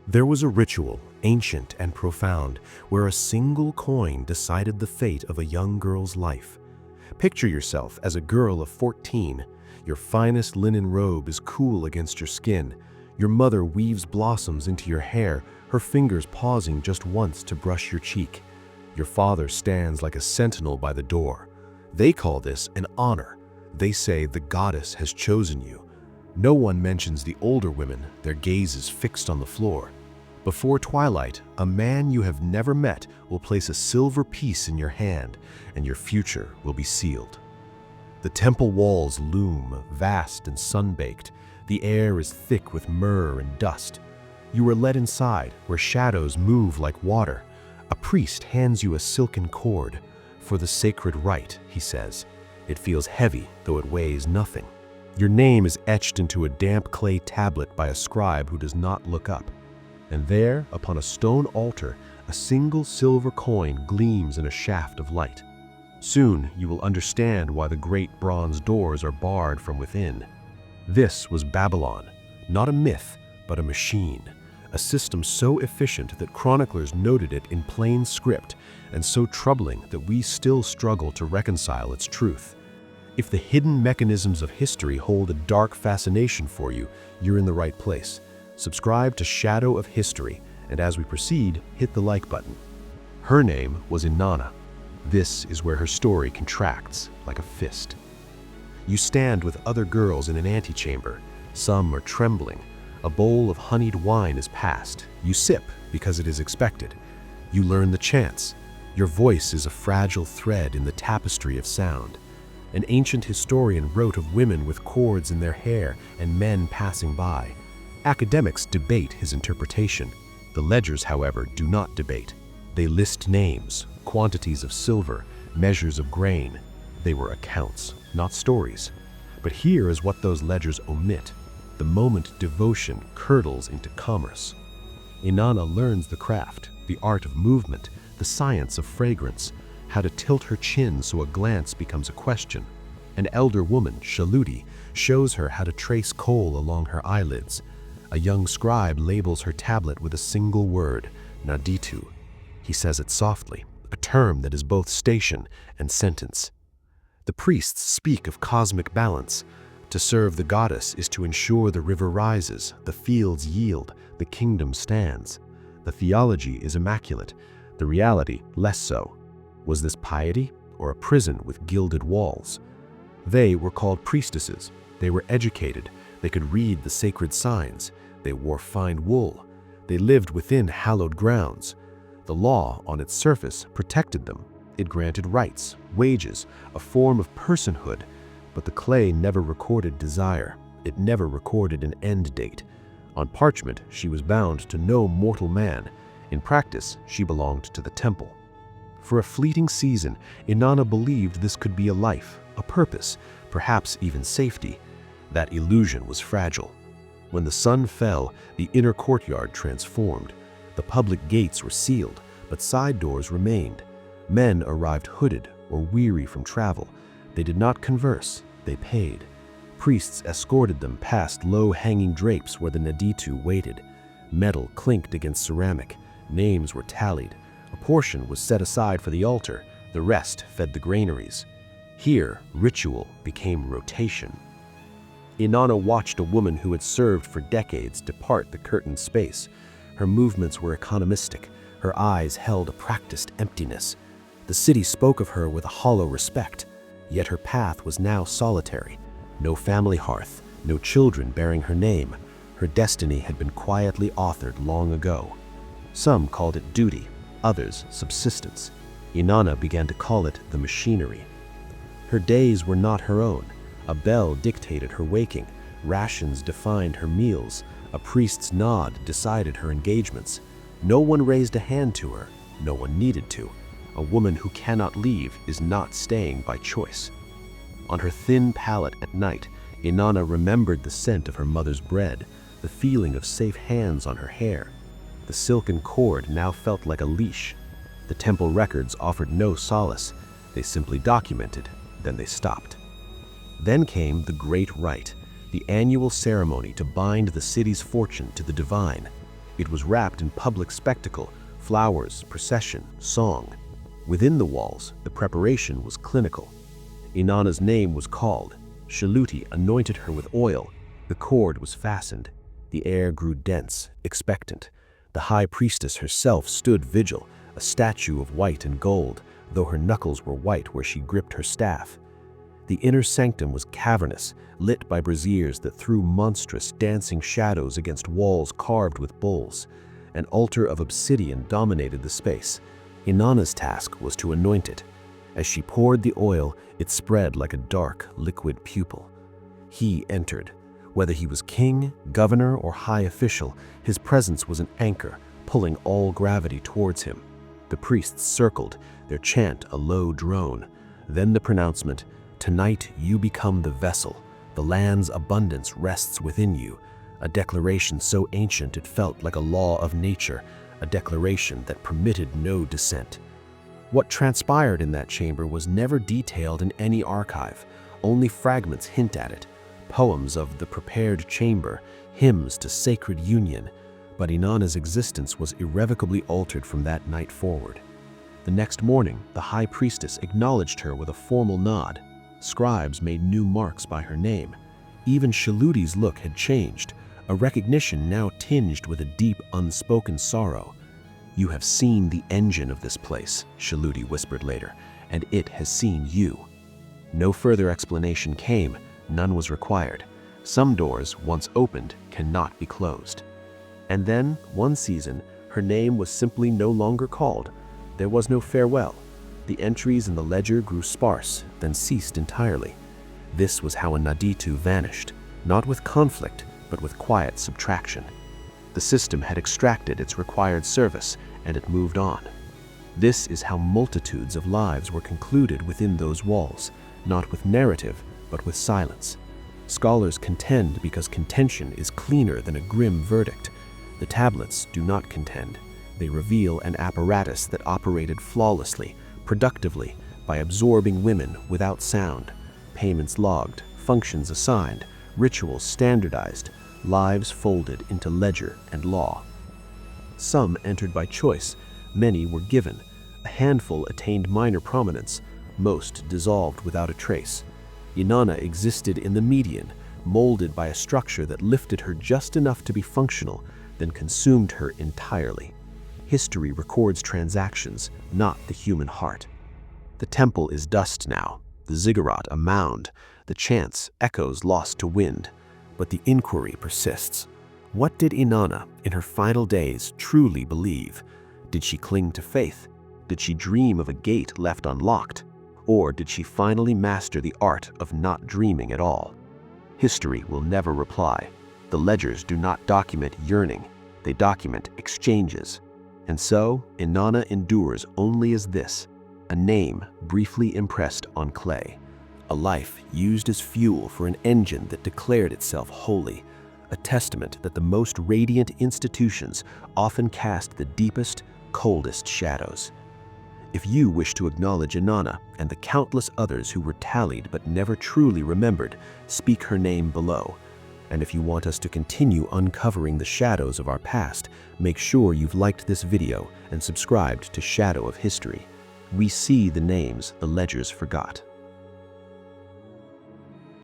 There was a ritual, ancient and profound, where a single coin decided the fate of a young girl's life. Picture yourself as a girl of 14. Your finest linen robe is cool against your skin. Your mother weaves blossoms into your hair, her fingers pausing just once to brush your cheek. Your father stands like a sentinel by the door. They call this an honor. They say the goddess has chosen you. No one mentions the older women, their gazes fixed on the floor. Before twilight, a man you have never met will place a silver piece in your hand, and your future will be sealed. The temple walls loom, vast and sun-baked. The air is thick with myrrh and dust. You are led inside, where shadows move like water. A priest hands you a silken cord. For the sacred rite, he says. It feels heavy, though it weighs nothing. Your name is etched into a damp clay tablet by a scribe who does not look up. And there, upon a stone altar, a single silver coin gleams in a shaft of light. Soon you will understand why the great bronze doors are barred from within. This was Babylon, not a myth, but a machine, a system so efficient that chroniclers noted it in plain script, and so troubling that we still struggle to reconcile its truth. If the hidden mechanisms of history hold a dark fascination for you, you're in the right place. Subscribe to Shadow of History, and as we proceed, hit the like button. Her name was Inanna. This is where her story contracts like a fist. You stand with other girls in an antechamber. Some are trembling. A bowl of honeyed wine is passed. You sip because it is expected. You learn the chants. Your voice is a fragile thread in the tapestry of sound. An ancient historian wrote of women with cords in their hair and men passing by. Academics debate his interpretation. The ledgers, however, do not debate. They list names, quantities of silver, measures of grain. They were accounts, not stories. But here is what those ledgers omit. The moment devotion curdles into commerce. Inanna learns the craft, the art of movement, the science of fragrance, how to tilt her chin so a glance becomes a question. An elder woman, Shaluti, shows her how to trace kohl along her eyelids. A young scribe labels her tablet with a single word, naditu. He says it softly, a term that is both station and sentence. The priests speak of cosmic balance. To serve the goddess is to ensure the river rises, the fields yield, the kingdom stands. The theology is immaculate, the reality less so. Was this piety or a prison with gilded walls? They were called priestesses. They were educated. They could read the sacred signs. They wore fine wool. They lived within hallowed grounds. The law, on its surface, protected them. It granted rights, wages, a form of personhood. But the clay never recorded desire. It never recorded an end date. On parchment, she was bound to no mortal man. In practice, she belonged to the temple. For a fleeting season, Inanna believed this could be a life, a purpose, perhaps even safety. That illusion was fragile. When the sun fell, the inner courtyard transformed. The public gates were sealed, but side doors remained. Men arrived hooded or weary from travel. They did not converse, they paid. Priests escorted them past low-hanging drapes where the naditu waited. Metal clinked against ceramic. Names were tallied. A portion was set aside for the altar. The rest fed the granaries. Here, ritual became rotation. Inanna watched a woman who had served for decades depart the curtained space. Her movements were economistic. Her eyes held a practiced emptiness. The city spoke of her with a hollow respect. Yet her path was now solitary. No family hearth, no children bearing her name. Her destiny had been quietly authored long ago. Some called it duty, others subsistence. Inanna began to call it the machinery. Her days were not her own. A bell dictated her waking. Rations defined her meals. A priest's nod decided her engagements. No one raised a hand to her. No one needed to. A woman who cannot leave is not staying by choice. On her thin pallet at night, Inanna remembered the scent of her mother's bread, the feeling of safe hands on her hair. The silken cord now felt like a leash. The temple records offered no solace. They simply documented, then they stopped. Then came the great rite, the annual ceremony to bind the city's fortune to the divine. It was wrapped in public spectacle, flowers, procession, song. Within the walls, the preparation was clinical. Inanna's name was called. Shaluti anointed her with oil. The cord was fastened. The air grew dense, expectant. The high priestess herself stood vigil, a statue of white and gold, though her knuckles were white where she gripped her staff. The inner sanctum was cavernous, lit by braziers that threw monstrous, dancing shadows against walls carved with bulls. An altar of obsidian dominated the space. Inanna's task was to anoint it. As she poured the oil, it spread like a dark, liquid pupil. He entered. Whether he was king, governor, or high official, his presence was an anchor, pulling all gravity towards him. The priests circled, their chant a low drone. Then the pronouncement, "Tonight you become the vessel. The land's abundance rests within you." A declaration so ancient it felt like a law of nature, a declaration that permitted no dissent. What transpired in that chamber was never detailed in any archive. Only fragments hint at it. Poems of the prepared chamber, hymns to sacred union. But Inanna's existence was irrevocably altered from that night forward. The next morning, the high priestess acknowledged her with a formal nod. Scribes made new marks by her name. Even Shaluti's look had changed, a recognition now tinged with a deep, unspoken sorrow. "You have seen the engine of this place," Shaluti whispered later, "and it has seen you." No further explanation came, none was required. Some doors, once opened, cannot be closed. And then, one season, her name was simply no longer called. There was no farewell. The entries in the ledger grew sparse, then ceased entirely. This was how a naditu vanished, not with conflict, but with quiet subtraction. The system had extracted its required service, and it moved on. This is how multitudes of lives were concluded within those walls, not with narrative, but with silence. Scholars contend because contention is cleaner than a grim verdict. The tablets do not contend. They reveal an apparatus that operated flawlessly, productively, by absorbing women without sound. Payments logged, functions assigned, rituals standardized, lives folded into ledger and law. Some entered by choice, many were given. A handful attained minor prominence, most dissolved without a trace. Inanna existed in the median, molded by a structure that lifted her just enough to be functional, then consumed her entirely. History records transactions, not the human heart. The temple is dust now, the ziggurat a mound, the chants echoes lost to wind. But the inquiry persists. What did Inanna, in her final days, truly believe? Did she cling to faith? Did she dream of a gate left unlocked? Or did she finally master the art of not dreaming at all? History will never reply. The ledgers do not document yearning, they document exchanges. And so, Inanna endures only as this, a name briefly impressed on clay. A life used as fuel for an engine that declared itself holy, a testament that the most radiant institutions often cast the deepest, coldest shadows. If you wish to acknowledge Inanna and the countless others who were tallied but never truly remembered, speak her name below. And if you want us to continue uncovering the shadows of our past, make sure you've liked this video and subscribed to Shadow of History. We see the names the ledgers forgot.